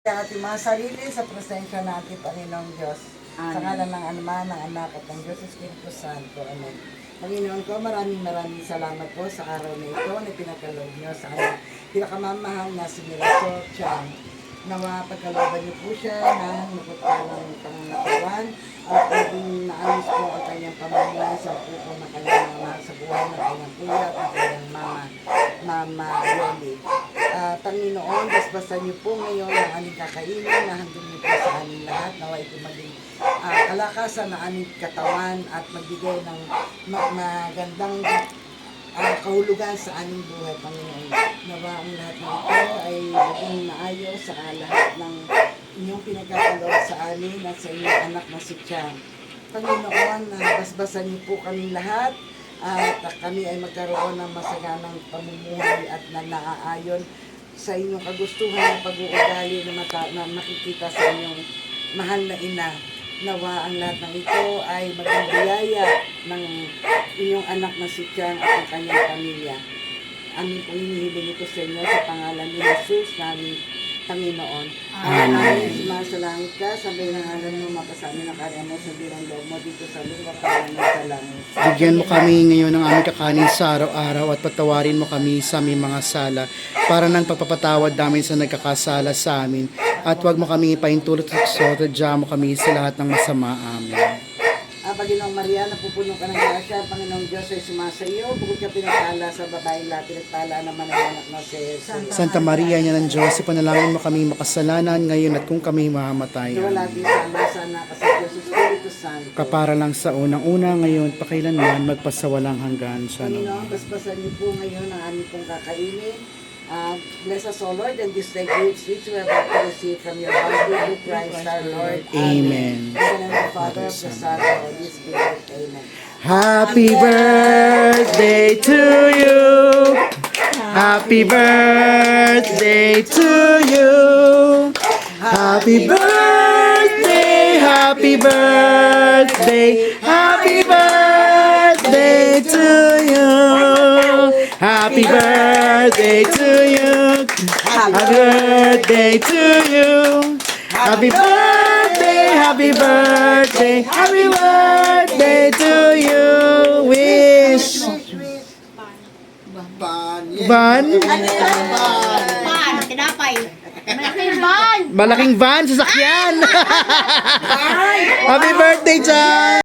Sa ating mga sarili sa presensya natin, Panginoong Diyos. Sa ngalan ng Ama, ng Anak at ng Diyos Espiritu Santo. Amen. Panginoon ko, maraming salamat po sa araw na ito na pinagkaloob niyo sa aming pinakamamahal na si Mirasol Chang. Nawa pagkalooban niyo po siya ng mapagpalang pangangatawan at naging naayos po ang kanyang pamamahay sa puso ng kanyang mga mahal sa buhay ng kanyang kuya at ng kanyang Mama Loli. Panginoon, basbasan niyo po ngayon ang aming kakainin na handog niyo po sa aming lahat. Nawa ito maging kalakasan na aming katawan at magbigay ng magandang kahulugan sa aming buhay, Panginoon. Nawa ang lahat ng ito ay maging maayos sa lahat ng inyong pinagkakaloob sa amin at sa inyong anak na si Chang. Panginoon, basbasan niyo po kaming lahat at kami ay magkaroon ng masaganang pamumuhay at na naaayon sa inyong kagustuhan ng pag-uugali na makikita sa inyong mahal na ina. Nawa ang lahat ng ito ay maging biyaya ng inyong anak na si Chang at ang kanyang pamilya. Amin pong hinihiling ito sa inyo sa pangalan ni Jesus namin, Panginoon. Amen. Sumasalangit ka, sabi ng alam mo, makasamin ang kaya mo, sabi ng loob mo dito sa lupa, parang sa langit. Bigyan mo kami ngayon ng aming kakanin sa araw-araw at patawarin mo kami sa aming mga sala para ng pagpapatawad namin sa nagkakasala sa amin. At huwag mo kami ipaintulot sa tukso, tadya mo kami sa lahat ng masama. Amen. Panginoong Maria, napupuno ka ng grasya, Panginoong Diyos ay sumasa iyo, bukod ka pinagpala sa babaeng lahat, pinagpala naman ang anak na si Jesus. Santa Maria, Ina ng Diyos, ipanalangin mo kami makasalanan ngayon at kung kami mamamatay. Wala din sa Ama, sa Anak, sa Diyos Espiritu Santo. Kapara lang sa unang-una ngayon, pakailanman, magpasawalang hanggan. Panginoon, basbasan niyo po ngayon ang aming pong kakainin. Bless us, O Lord, and this day gifts which we are about to receive from your body, through Christ our Lord. Amen. In the name of the Father, of the Son, and of the Holy Spirit. Amen. Happy birthday to you. Happy birthday to you. Happy birthday, happy birthday, happy birthday to you. Happy birthday to you. Happy birthday to you. Happy birthday, happy birthday, happy birthday to you. Wish. Van? Van, tinapay. Malaking van. Malaking van, sasakyan. Happy birthday, Chan!